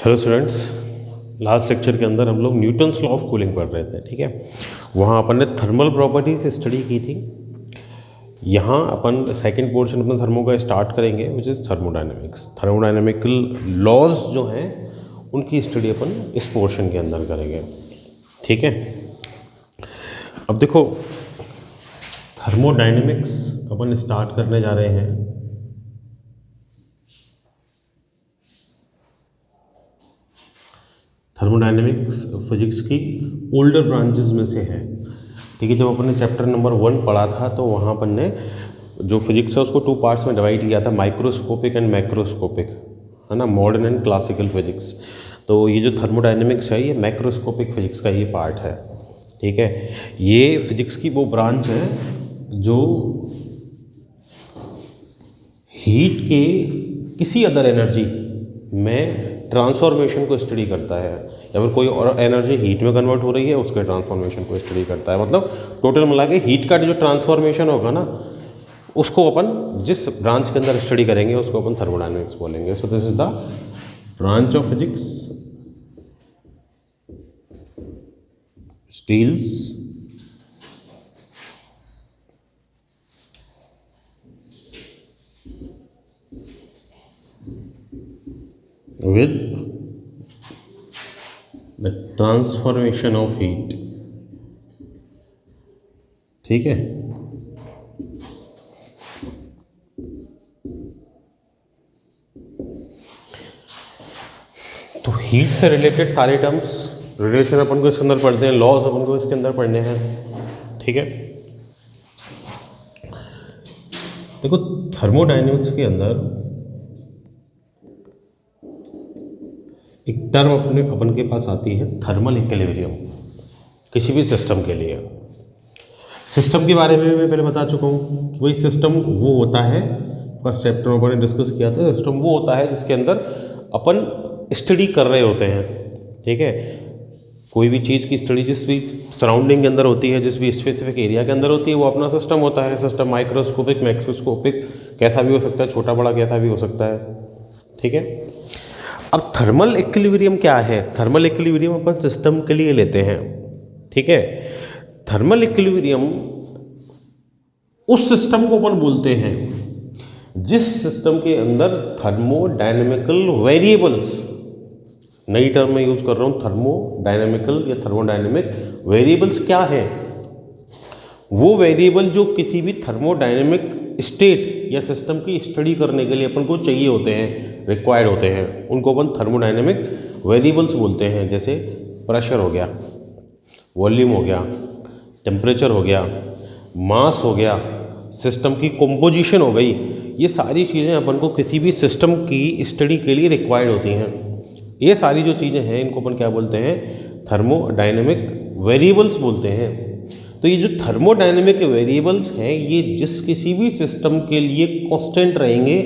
Hello students, last lecture के अंदर हम लोग न्यूटन्स लॉ ऑफ कूलिंग पढ़ रहे थे। ठीक है, वहाँ अपन ने थर्मल प्रॉपर्टीज स्टडी की थी। यहाँ अपन सेकंड पोर्शन अपना थर्मो का स्टार्ट करेंगे, which is thermodynamics. Thermodynamical laws जो हैं उनकी स्टडी अपन इस पोर्शन के अंदर करेंगे। ठीक है, अब देखो थर्मोडायनेमिक्स अपन स्टार्ट करने जा रहे हैं। थर्मोडायनेमिक्स फिजिक्स की ओल्डर ब्रांचेस में से है। ठीक है, जब अपन ने चैप्टर नंबर 1 पढ़ा था तो वहाँ अपन ने जो फिजिक्स है उसको 2 पार्ट्स में डिवाइड किया था, माइक्रोस्कोपिक एंड मैक्रोस्कोपिक, है ना, मॉडर्न एंड क्लासिकल फिजिक्स। तो ये जो थर्मोडायनेमिक्स है ये मैक्रोस्कोपिक फिजिक्स का ही पार्ट है। ठीक है, ये फिजिक्स की वो ब्रांच है जो हीट के किसी अदर एनर्जी में ट्रांसफॉर्मेशन को स्टडी करता है, या फिर कोई और एनर्जी हीट में कन्वर्ट हो रही है उसके ट्रांसफॉर्मेशन को स्टडी करता है। मतलब टोटल मिला के हीट का जो ट्रांसफॉर्मेशन होगा ना, उसको अपन जिस ब्रांच के अंदर स्टडी करेंगे उसको अपन थर्मोडायनेमिक्स बोलेंगे। So this is the branch of physics deals with the transformation of heat। ठीक है, तो हीट से रिलेटेड सारे टर्म्स रिलेशन अपन को इसके अंदर पढ़ते हैं, लॉज अपन को इसके अंदर पढ़ने हैं। ठीक है, देखो थर्मोडायनेमिक्स के अंदर एक टर्म अपन के पास आती है थर्मल इक्विलिब्रियम, किसी भी सिस्टम के लिए। सिस्टम के बारे में मैं पहले बता चुका हूँ कि भाई सिस्टम वो होता है, फर्स्ट चैप्टर में अपन ने डिस्कस किया था, सिस्टम वो होता है जिसके अंदर अपन स्टडी कर रहे होते हैं। ठीक है, कोई भी चीज़ की स्टडी जिस भी सराउंडिंग के अंदर होती है, जिस भी स्पेसिफिक एरिया के अंदर होती है, वो अपना सिस्टम होता है। सिस्टम माइक्रोस्कोपिक, मैक्रोस्कोपिक कैसा भी हो सकता है, छोटा बड़ा कैसा भी हो सकता है। ठीक है, अब थर्मल इक्विलिब्रियम क्या है? थर्मल इक्विलिब्रियम अपन सिस्टम के लिए लेते हैं। ठीक है, थर्मल इक्विलिब्रियम उस सिस्टम को अपन बोलते हैं जिस सिस्टम के अंदर थर्मोडायनेमिकल वेरिएबल्स, नई टर्म में यूज कर रहा हूँ, थर्मोडायनेमिकल या थर्मोडायनेमिक वेरिएबल्स क्या है? वो वेरिएबल जो किसी भी थर्मोडायनेमिक स्टेट या सिस्टम की स्टडी करने के लिए अपन को चाहिए होते हैं, रिक्वायर्ड होते हैं, उनको अपन थर्मोडायनेमिक वेरिएबल्स बोलते हैं। जैसे प्रेशर हो गया, वॉल्यूम हो गया, टेम्परेचर हो गया, मास हो गया, सिस्टम की कंपोजिशन हो गई। ये सारी चीज़ें अपन को किसी भी सिस्टम की स्टडी के लिए रिक्वायर्ड होती हैं। ये सारी जो चीज़ें हैं इनको अपन क्या बोलते हैं? थर्मोडायनेमिक वेरिएबल्स बोलते हैं। तो ये जो थर्मोडायनेमिक वेरिएबल्स हैं ये जिस किसी भी सिस्टम के लिए कांस्टेंट रहेंगे,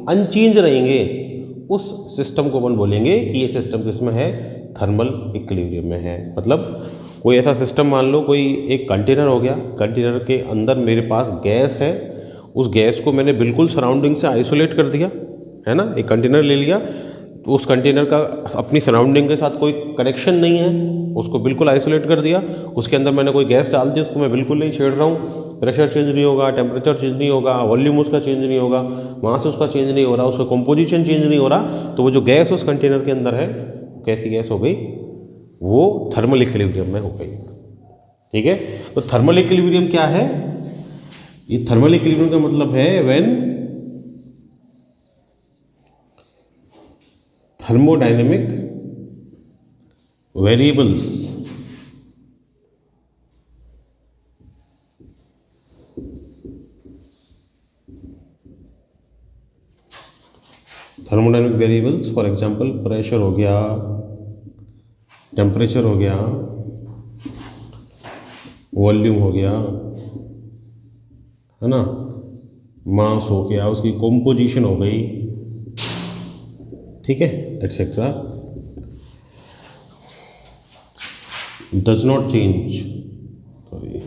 अनचेंज रहेंगे, उस सिस्टम को अपन बोलेंगे कि ये सिस्टम किसमें है? थर्मल इक्विलिब्रियम में है। मतलब कोई ऐसा सिस्टम मान लो, कोई एक कंटेनर हो गया, कंटेनर के अंदर मेरे पास गैस है, उस गैस को मैंने बिल्कुल सराउंडिंग से आइसोलेट कर दिया, है ना। एक कंटेनर ले लिया, तो उस कंटेनर का अपनी सराउंडिंग के साथ कोई कनेक्शन नहीं है, उसको बिल्कुल आइसोलेट कर दिया। उसके अंदर मैंने कोई गैस डाल दी, उसको मैं बिल्कुल नहीं छेड़ रहा हूँ, प्रेशर चेंज नहीं होगा, टेम्परेचर चेंज नहीं होगा, वॉल्यूम उसका चेंज नहीं होगा, मास उसका चेंज नहीं हो रहा, उसका कंपोजिशन चेंज नहीं हो रहा, तो वो जो गैस उस कंटेनर के अंदर है कैसी गैस हो गई? वो थर्मल इक्विलिब्रियम में हो गई। ठीक है, तो थर्मल इक्विलिब्रियम क्या है? ये थर्मल इक्विलिब्रियम का मतलब है when thermodynamic variables thermodynamic variables for example pressure हो गया, टेम्परेचर हो गया, वॉल्यूम हो गया, है ना, मास हो गया, उसकी कंपोजिशन हो गई, ठीक है, etcetera, does not change, sorry,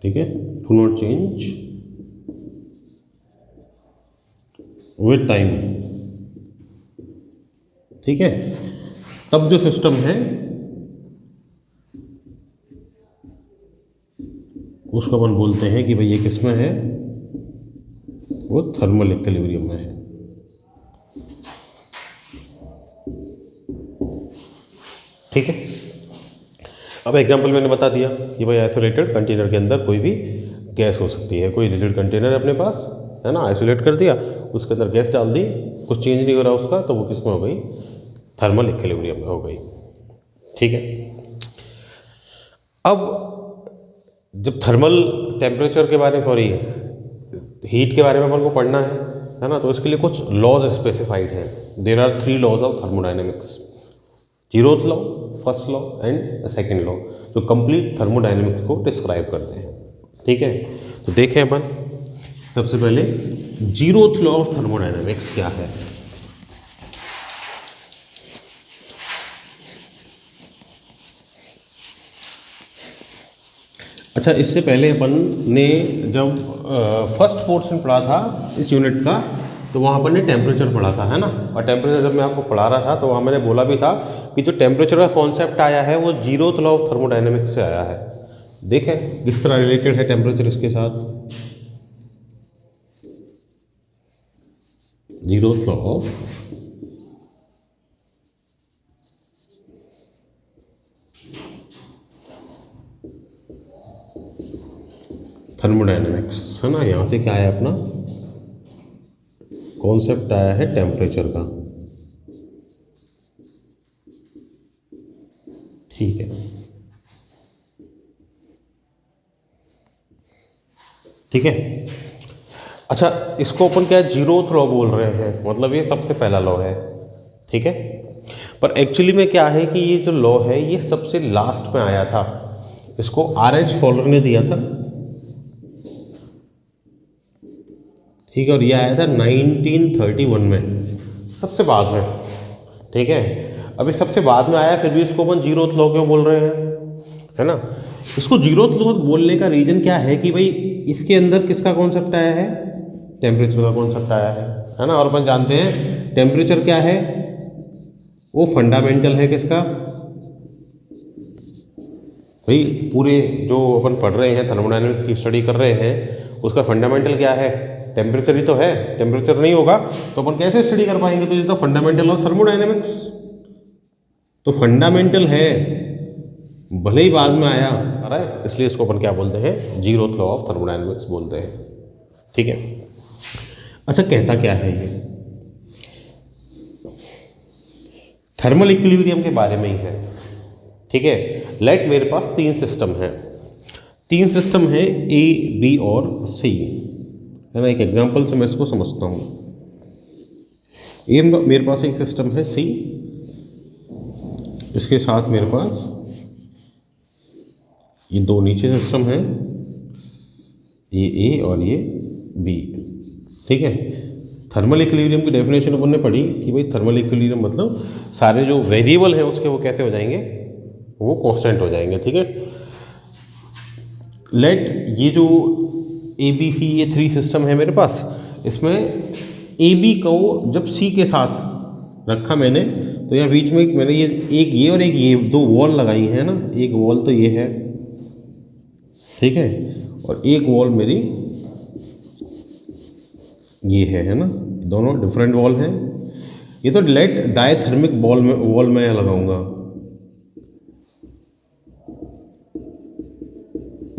ठीक है, do not change with time, ठीक है। तब जो सिस्टम है उसको अपन बोलते हैं कि भाई ये किस में है, वो थर्मल इक्विलिब्रियम में है। ठीक है। अब एग्जांपल मैंने बता दिया कि भाई आइसोलेटेड कंटेनर के अंदर कोई भी गैस हो सकती है, कोई रिजिड कंटेनर है अपने पास, है ना, आइसोलेट कर दिया, उसके अंदर गैस डाल दी, कुछ चेंज नहीं हो रहा उसका, तो वो किस में हो गई, थर्मल इक्विलिब्रियम में हो गई। ठीक है। अब जब थर्मल टेम्परेचर के बारे में, सॉरी हीट के बारे में अपन को पढ़ना है ना, तो इसके लिए कुछ लॉज स्पेसिफाइड हैं। There are 3 laws of thermodynamics, 0th law, first law and second law, जो कंप्लीट थर्मोडाइनमिक्स को डिस्क्राइब करते हैं। ठीक है। तो देखें अपन सबसे पहले 0th लॉ ऑफ थर्मोडाइनमिक्स क्या है। अच्छा, इससे पहले अपन ने जब फर्स्ट पोर्शन पढ़ा था इस यूनिट का, तो वहाँ अपन ने टेम्परेचर पढ़ा था, है ना। और टेम्परेचर जब मैं आपको पढ़ा रहा था तो वहाँ मैंने बोला भी था कि जो टेम्परेचर का कॉन्सेप्ट आया है वो 0th लॉ ऑफ थर्मोडाइनमिक्स से आया है। देखें किस तरह रिलेटेड है टेम्परेचर इसके साथ। 0th लॉ ऑफ थर्मोडाइनमिक्स, है ना, यहाँ से क्या है, अपना कॉन्सेप्ट आया है टेम्परेचर का। ठीक है। ठीक है। अच्छा, इसको अपन क्या 0th लॉ बोल रहे हैं, मतलब ये सबसे पहला लॉ है। ठीक है। पर एक्चुअली में क्या है कि ये जो लॉ है ये सबसे लास्ट में आया था, इसको R.H. फॉलर ने दिया था। ठीक है। और ये आया था 1931 में, सबसे बाद में। ठीक है। अभी सबसे बाद में आया, फिर भी इसको अपन 0th लॉ क्यों बोल रहे हैं, है ना। इसको 0th लॉ बोलने का रीजन क्या है कि भाई इसके अंदर किसका कॉन्सेप्ट आया है, टेम्परेचर का कॉन्सेप्ट आया है ना। और अपन जानते हैं टेम्परेचर क्या है, वो फंडामेंटल है किसका, भाई पूरे जो अपन पढ़ रहे हैं थर्मोडायनेमिक्स की स्टडी कर रहे हैं, उसका फंडामेंटल क्या है, टेम्परेचर ही तो है। टेम्परेचर नहीं होगा तो अपन कैसे स्टडी कर पाएंगे, तो ये तो फंडामेंटल ऑफ थर्मोडायनेमिक्स, तो फंडामेंटल है, भले ही बाद में आया आ रहा है, इसलिए इसको अपन क्या बोलते हैं, 0th लॉ ऑफ थर्मोडायनेमिक्स बोलते हैं। ठीक है। अच्छा, कहता क्या है ये, थर्मल इक्विलिब्रियम के बारे में ही है। ठीक है। लेट मेरे पास 3 सिस्टम हैं, 3 सिस्टम है A, B और C, है ना। एक एग्जांपल से मैं इसको समझता हूँ। मेरे पास एक सिस्टम है C, इसके साथ मेरे पास ये 2 नीचे सिस्टम है, ये A और ये B। ठीक है। थर्मल इक्विलिब्रियम की डेफिनेशन अपन ने पढ़ी कि भाई थर्मल इक्विलिब्रियम मतलब सारे जो वेरिएबल हैं उसके वो कैसे हो जाएंगे, वो कांस्टेंट हो जाएंगे। ठीक है। लेट ये जो ABC ये 3 सिस्टम है मेरे पास, इसमें AB को जब C के साथ रखा मैंने, तो यहाँ बीच में मैंने ये और एक ये 2 वॉल लगाई है ना। एक वॉल तो ये है, ठीक है, और एक वॉल मेरी ये है ना। दोनों डिफरेंट वॉल हैं। ये तो लेट डायथर्मिक वॉल में लगाऊंगा।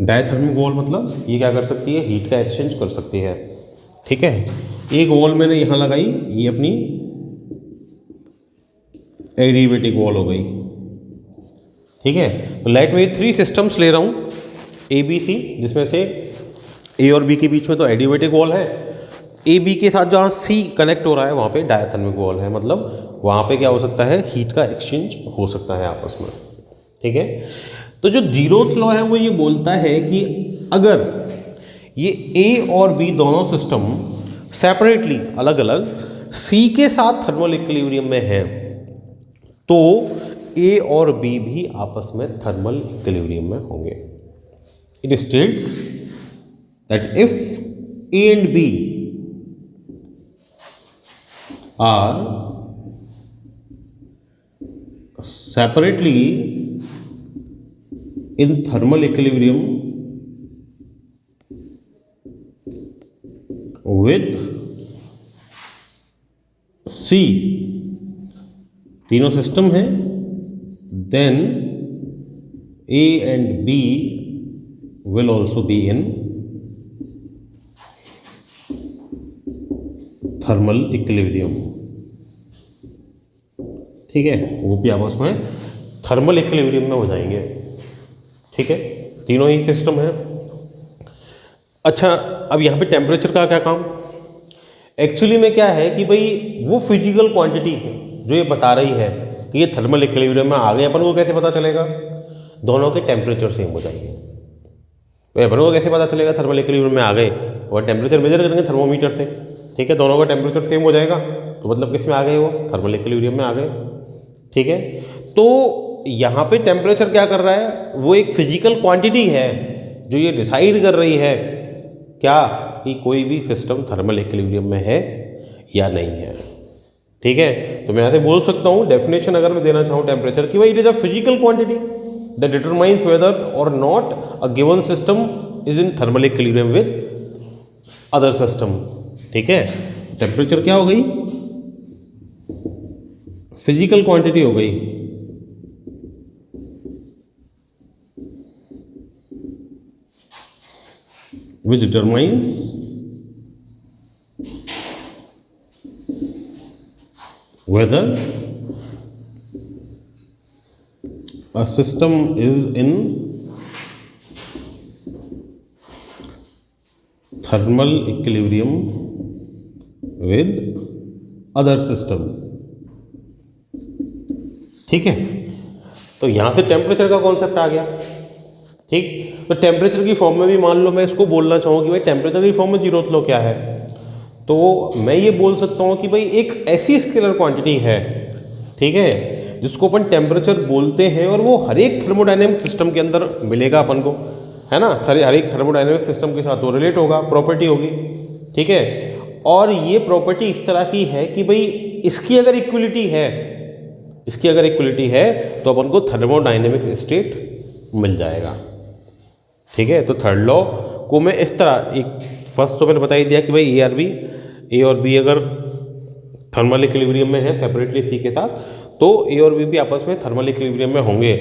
डायथर्मिक वॉल मतलब ये क्या कर सकती है, हीट का एक्सचेंज कर सकती है। ठीक है। एक वॉल मैंने यहाँ लगाई, ये अपनी एडिएबेटिक वॉल हो गई। ठीक है। तो लेट में 3 सिस्टम्स ले रहा हूँ ABC, जिसमें से A और B के बीच में तो एडिएबेटिक वॉल है, AB के साथ जहाँ C कनेक्ट हो रहा है वहाँ पे डायथर्मिक वॉल है, मतलब वहाँ पे क्या हो सकता है, हीट का एक्सचेंज हो सकता है आपस में। ठीक है। तो जो 0th लॉ है वो ये बोलता है कि अगर ये A और B दोनों सिस्टम सेपरेटली अलग अलग C के साथ थर्मल इक्विलिब्रियम में है, तो A और B भी आपस में थर्मल इक्विलिब्रियम में होंगे। It states that if A and B are separately in thermal equilibrium with C, तीनों सिस्टम हैं, then A and B will also be in thermal equilibrium. ठीक है, वो भी आपस में थर्मल इक्विलिब्रियम में हो जाएंगे। ठीक है, तीनों ही सिस्टम है। अच्छा, अब यहाँ पे टेम्परेचर का क्या काम? एक्चुअली में क्या है कि भाई वो फिजिकल क्वांटिटी जो ये बता रही है कि ये थर्मल इक्विलिब्रियम में आ गए, अपन को कैसे पता चलेगा? दोनों के टेम्परेचर सेम हो जाएंगे। तो अपन को कैसे पता चलेगा थर्मल इक्विलिब्रियम में आ गए? और टेम्परेचर मेजर करेंगे थर्मोमीटर से। ठीक है, दोनों का टेम्परेचर सेम हो जाएगा, तो मतलब किस में आ गए? वो थर्मल इक्विलिब्रियम में आ गए। ठीक है, तो यहाँ पे टेम्परेचर क्या कर रहा है? वो एक फिजिकल क्वांटिटी है जो ये डिसाइड कर रही है क्या कि कोई भी सिस्टम थर्मल इक्विलिब्रियम में है या नहीं है। ठीक है, तो मैं यहाँ से बोल सकता हूँ, डेफिनेशन अगर मैं देना चाहूँ टेम्परेचर की, भाई it is a physical quantity that determines whether or not a given system is in thermal equilibrium with other system. ठीक है, टेम्परेचर क्या हो गई? फिजिकल क्वांटिटी हो गई। which determines whether a system is in thermal equilibrium with other system। ठीक है, तो यहां से टेम्परेचर का कॉन्सेप्ट आ गया। ठीक, तो टेम्परेचर की फॉर्म में भी मान लो मैं इसको बोलना चाहूँ कि भाई टेम्परेचर की फॉर्म में जीरोथ लॉ क्या है, तो मैं ये बोल सकता हूँ कि भाई एक ऐसी स्केलर क्वांटिटी है, ठीक है, जिसको अपन टेम्परेचर बोलते हैं, और वो हर एक थर्मोडायनेमिक सिस्टम के अंदर मिलेगा अपन को, है ना। हर एक थर्मोडायनेमिक सिस्टम के साथ वो रिलेट होगा, प्रॉपर्टी होगी। ठीक है, और ये प्रॉपर्टी इस तरह की है कि भाई इसकी अगर इक्वलिटी है, तो अपन को थर्मोडायनेमिक स्टेट मिल जाएगा। ठीक है, तो थर्ड लॉ को मैं इस तरह, एक फर्स्ट तो मैंने बता ही दिया कि भाई ए और बी अगर थर्मल इक्विलिब्रियम में है सेपरेटली सी के साथ, तो ए और बी भी आपस में थर्मल इक्विलिब्रियम में होंगे।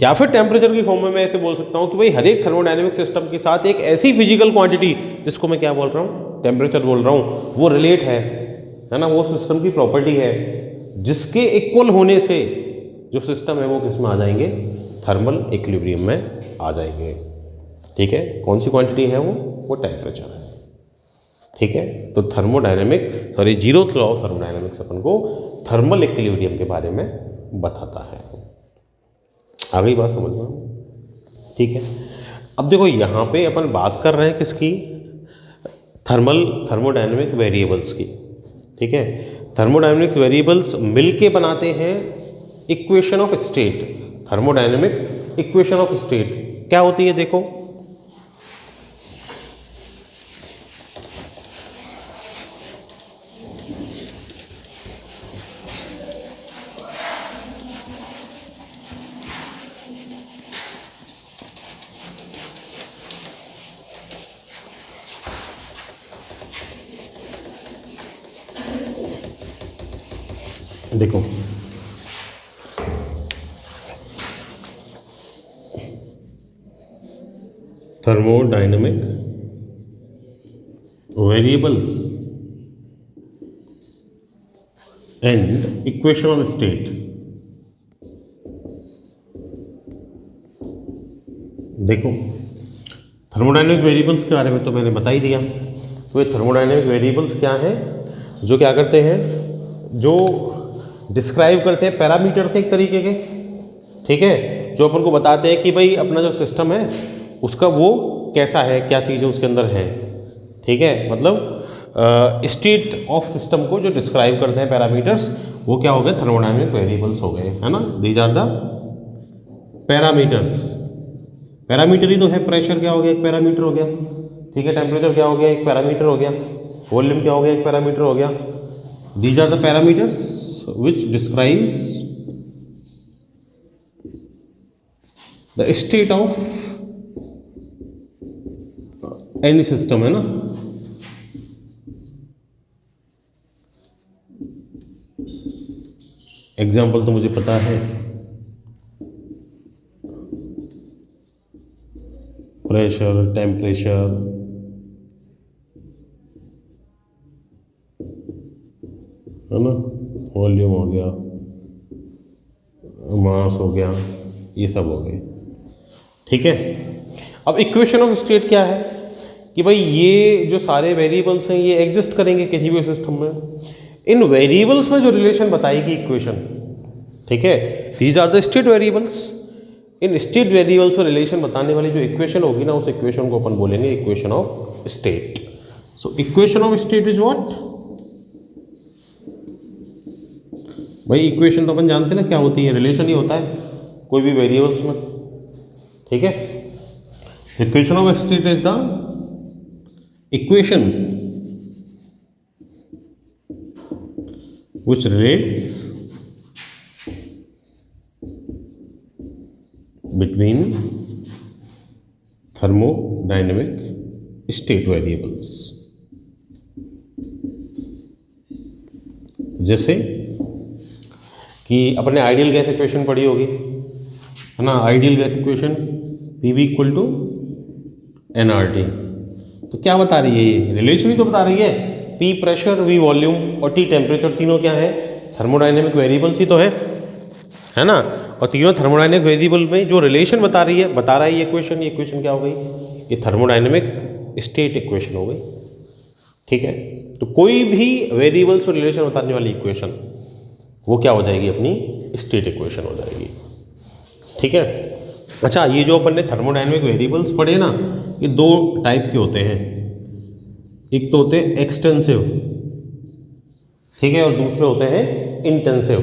या फिर टेम्परेचर की फॉर्म में मैं ऐसे बोल सकता हूँ कि भाई हर एक थर्मोडायनेमिक सिस्टम के साथ एक ऐसी फिजिकल क्वांटिटी, जिसको मैं क्या बोल रहा हूँ? टेम्परेचर बोल रहा हूँ, वो रिलेट है ना, वो सिस्टम की प्रॉपर्टी है, जिसके इक्वल होने से जो सिस्टम है वो किस में आ जाएंगे? थर्मल इक्विलिब्रियम में आ जाएंगे। ठीक है, कौन सी क्वांटिटी है वो टेम्परेचर है। ठीक है, तो जीरोथ लॉ ऑफ थर्मोडायनेमिक्स अपन को थर्मल इक्विलिब्रियम के बारे में बताता है। आ गई बात समझ में? ठीक है, अब देखो यहाँ पे अपन बात कर रहे हैं किसकी? थर्मोडायनेमिक वेरिएबल्स की। ठीक है, थर्मोडायनेमिक्स वेरिएबल्स मिलके बनाते हैं equation of state. Thermodynamic equation of state क्या होती है? देखो, देखो thermodynamic variables and equation of state. देखो, थर्मोडायनेमिक वेरिएबल्स के बारे में तो मैंने बता ही दिया। तो ये थर्मोडायनेमिक वेरिएबल्स क्या हैं? जो क्या करते हैं? जो डिस्क्राइब करते हैं पैरामीटर से एक तरीके के। ठीक है, जो अपन को बताते हैं कि भाई अपना जो सिस्टम है उसका वो कैसा है, क्या चीज़ें उसके अंदर हैं। ठीक है, मतलब स्टेट ऑफ सिस्टम को जो डिस्क्राइब करते हैं पैरामीटर्स, वो क्या हो गए? थर्मोडायनेमिक वेरिएबल्स हो गए, है ना। These are the parameters. Parameter ही तो है। प्रेशर क्या हो गया? एक पैरामीटर हो गया। ठीक है, टेम्परेचर क्या हो गया? एक पैरामीटर हो गया। वॉल्यूम क्या हो गया? एक पैरामीटर हो गया। These are the parameters which describes the state of any system, है ना। एग्जाम्पल तो मुझे पता है, प्रेशर, टेम्परेचर, है ना, वॉल्यूम हो गया, मास हो गया, ये सब हो गए। ठीक है। अब इक्वेशन ऑफ स्टेट क्या है कि भाई ये जो सारे वेरिएबल्स हैं ये एग्जिस्ट करेंगे किसी भी सिस्टम में। इन वेरिएबल्स में जो रिलेशन बताएगी इक्वेशन, ठीक है, these are the state variables. इन स्टेट वेरिएबल्स में रिलेशन बताने वाली जो इक्वेशन होगी ना, उस इक्वेशन को अपन बोलेंगे equation of state. So equation of state is what? भाई इक्वेशन तो अपन जानते हैं ना क्या होती है, रिलेशन ही होता है कोई भी वेरिएबल्स में। ठीक है। Equation of state is the equation which relates between thermodynamic state variables। जैसे कि अपने आइडियल गैस इक्वेशन पढ़ी होगी, है ना। Ideal gas equation PV equal to nRT। तो क्या बता रही है ये? रिलेशन ही तो बता रही है। P प्रेशर, V वॉल्यूम और T टेम्परेचर, तीनों क्या है? थर्मोडाइनेमिक वेरिएबल्स ही तो है ना। और तीनों थर्मोडाइनेमिक वेरिएबल में जो रिलेशन बता रहा है ये इक्वेशन क्या हो गई? ये थर्मोडाइनेमिक स्टेट इक्वेशन हो गई। ठीक है। तो कोई भी वेरिएबल्स में रिलेशन बताने वाली इक्वेशन वो क्या हो जाएगी? अपनी स्टेट इक्वेशन हो जाएगी। ठीक है। अच्छा, ये जो अपन ने थर्मोडाइनेमिक वेरिएबल्स पढ़े ना, ये दो टाइप के होते हैं। एक तो होते हैं एक्सटेंसिव, ठीक है, और दूसरे होते हैं इंटेंसिव।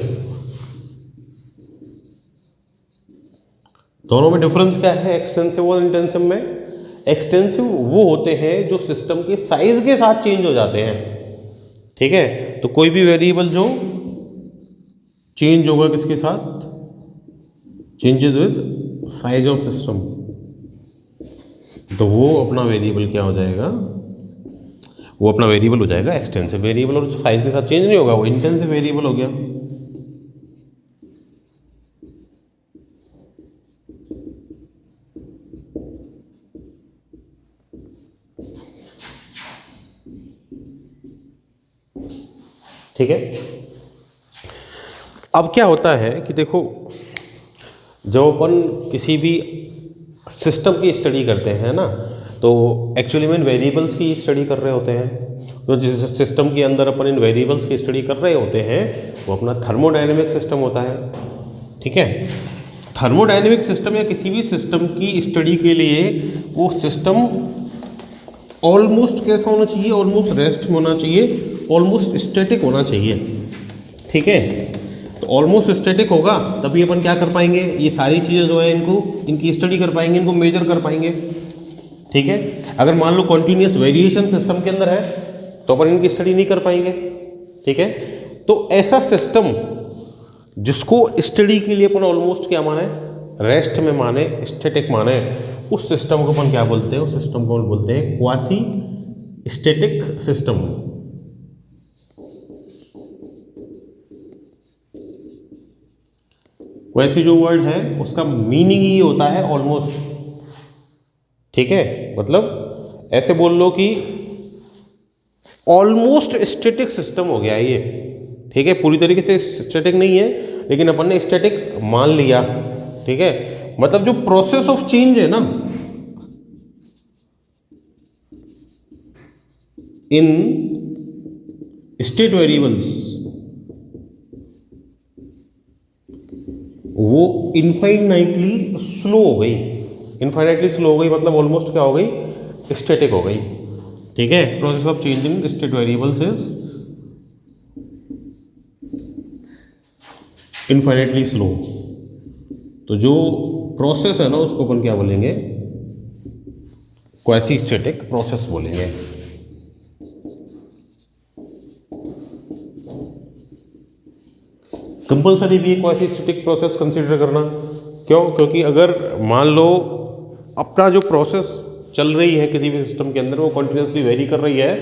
दोनों में डिफरेंस क्या है एक्सटेंसिव और इंटेंसिव में? एक्सटेंसिव वो होते हैं जो सिस्टम के साइज के साथ चेंज हो जाते हैं। ठीक है। तो कोई भी वेरिएबल जो चेंज होगा किसके साथ? Changes with size of system, तो वो अपना वेरिएबल क्या हो जाएगा? वो अपना वेरिएबल हो जाएगा एक्सटेंसिव वेरिएबल। और जो साइज के साथ चेंज नहीं होगा वो इंटेंसिव वेरिएबल हो गया। ठीक है। अब क्या होता है कि देखो, जब अपन किसी भी सिस्टम की स्टडी करते हैं ना, तो एक्चुअली में इन वेरिएबल्स की स्टडी कर रहे होते हैं। तो जिस सिस्टम के अंदर अपन इन वेरिएबल्स की स्टडी कर रहे होते हैं वो अपना थर्मोडायनेमिक सिस्टम होता है। ठीक है। थर्मोडायनेमिक सिस्टम या किसी भी सिस्टम की स्टडी के लिए वो सिस्टम ऑलमोस्ट कैसा होना चाहिए? ऑलमोस्ट रेस्ट होना चाहिए, ऑलमोस्ट स्टैटिक होना चाहिए। ठीक है। तो ऑलमोस्ट स्टैटिक होगा तभी अपन क्या कर पाएंगे? ये सारी चीज़ें जो है इनकी स्टडी कर पाएंगे, इनको मेजर कर पाएंगे। ठीक है। अगर मान लो कॉन्टिन्यूस वेरिएशन सिस्टम के अंदर है तो अपन इनकी स्टडी नहीं कर पाएंगे। ठीक है। तो ऐसा सिस्टम जिसको स्टडी के लिए अपन ऑलमोस्ट क्या माने? रेस्ट में माने, स्टैटिक माने, उस सिस्टम को अपन क्या बोलते हैं? उस सिस्टम को बोलते हैं क्वासी स्टैटिक सिस्टम। वैसे जो वर्ड है उसका मीनिंग ही होता है ऑलमोस्ट। ठीक है। मतलब ऐसे बोल लो कि ऑलमोस्ट स्टैटिक सिस्टम हो गया ये। ठीक है। पूरी तरीके से स्टैटिक नहीं है लेकिन अपन ने स्टैटिक मान लिया। ठीक है। मतलब जो प्रोसेस ऑफ चेंज है ना इन स्टेट वेरिएबल्स, वो इनफाइनाइटली स्लो हो गई। इनफाइनाइटली स्लो हो गई मतलब ऑलमोस्ट क्या हो गई? स्टैटिक हो गई। ठीक है। Process of change in state variables is infinitely slow. तो जो प्रोसेस है ना उसको अपन क्या बोलेंगे? क्वासी स्टैटिक प्रोसेस बोलेंगे। कंपल्सरी भी क्वासी स्टैटिक प्रोसेस कंसीडर करना, क्यों? क्योंकि अगर मान लो अपना जो प्रोसेस चल रही है किसी भी सिस्टम के अंदर वो कॉन्टिन्यूसली वेरी कर रही है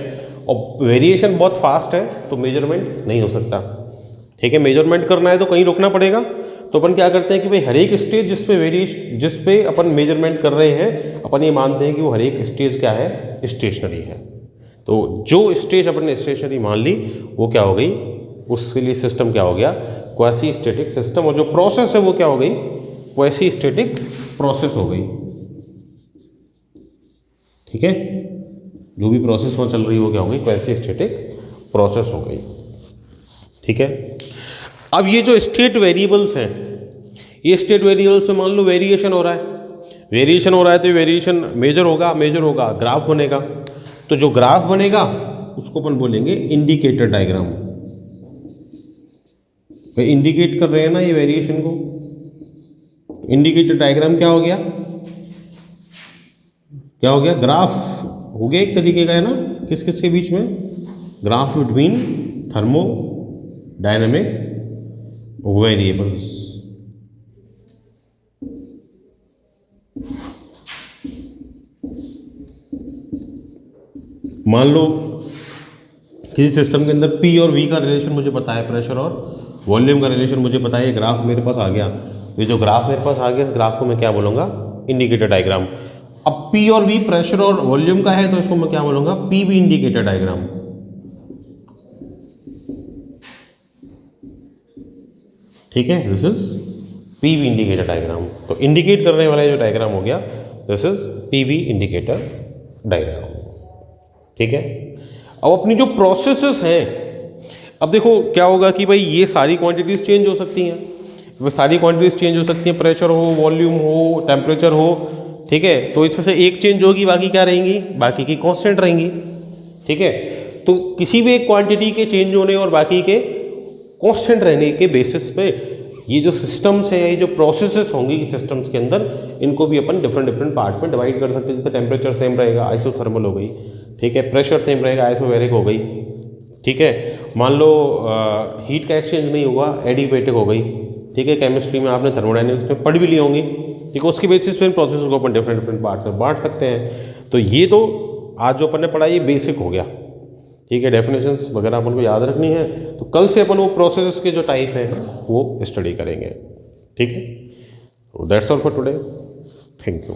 और वेरिएशन बहुत फास्ट है तो मेजरमेंट नहीं हो सकता। ठीक है, मेजरमेंट करना है तो कहीं रुकना पड़ेगा। तो अपन क्या करते हैं कि भाई हर एक स्टेज जिस पे अपन मेजरमेंट कर रहे हैं अपन ये मानते हैं कि वो हर एक स्टेज क्या है, स्टेशनरी है। तो जो स्टेज अपन ने स्टेशनरी मान ली वो क्या हो गई, उसके लिए सिस्टम क्या हो गया, क्वासी स्टैटिक सिस्टम। और जो प्रोसेस है वो क्या हो गई, क्वासी स्टैटिक प्रोसेस हो गई। ठीक है, जो भी प्रोसेस वहाँ चल रही है वो क्या हो गई, क्वासी स्टैटिक प्रोसेस हो गई। ठीक है, अब ये जो स्टेट वेरिएबल्स हैं, ये स्टेट वेरिएबल्स में मान लो वेरिएशन हो रहा है, वेरिएशन हो रहा है तो वेरिएशन मेजर होगा, ग्राफ बनेगा। तो जो ग्राफ बनेगा उसको अपन बोलेंगे इंडिकेटर डायग्राम। इंडिकेट कर रहे हैं ना ये वेरिएशन को, इंडिकेटर डायग्राम क्या हो गया, ग्राफ हो गया एक तरीके का, है ना। किस किस के बीच में, ग्राफ बिटवीन थर्मोडायनेमिक वेरिएबल्स। मान लो किसी सिस्टम के अंदर P और V का रिलेशन मुझे पता है, प्रेशर और वॉल्यूम का रिलेशन मुझे पता है, ये ग्राफ मेरे पास आ गया। तो ये जो ग्राफ मेरे पास आ गया, इस ग्राफ को मैं क्या बोलूँगा, इंडिकेटर डायग्राम। अब P और V प्रेशर और वॉल्यूम का है तो इसको मैं क्या बोलूँगा, PV इंडिकेटर डायग्राम। ठीक है, this is PV indicator diagram. तो इंडिकेट करने वाला जो डायग्राम हो गया, this is PV indicator diagram. ठीक है, अब अपनी जो प्रोसेसेस हैं, अब देखो क्या होगा कि भाई ये सारी क्वांटिटीज चेंज हो सकती हैं, वो सारी क्वांटिटीज चेंज हो सकती हैं, प्रेशर हो, वॉल्यूम हो, टेम्परेचर हो। ठीक है, तो इसमें से एक चेंज होगी, बाकी क्या रहेंगी, बाकी की कांस्टेंट रहेंगी। ठीक है, तो किसी भी एक क्वांटिटी के चेंज होने और बाकी के कांस्टेंट रहने के बेसिस पे ये जो सिस्टम्स हैं, ये जो प्रोसेसेस होंगी सिस्टम्स के अंदर, इनको भी अपन डिफरेंट पार्ट्स में डिवाइड कर सकते हैं। जैसे टेम्परेचर सेम रहेगा, आइसोथर्मल हो गई। ठीक है, प्रेशर सेम रहेगा, आइसोबैरिक हो गई। ठीक है, मान लो हीट का एक्सचेंज नहीं हुआ, एडिबेटिक हो गई। ठीक है, केमिस्ट्री में आपने थर्मोडायनेमिक्स में पढ़ भी ली होंगी। ठीक है, उसके बेसिस पे इन प्रोसेस को अपन डिफरेंट पार्ट्स में बांट सकते हैं। तो ये तो आज जो अपन ने पढ़ा ये बेसिक हो गया। ठीक है, डेफिनेशंस वगैरह अपन को याद रखनी है। तो कल से अपन वो प्रोसेस के जो टाइप हैं वो स्टडी करेंगे। ठीक है, that's all for today, thank you.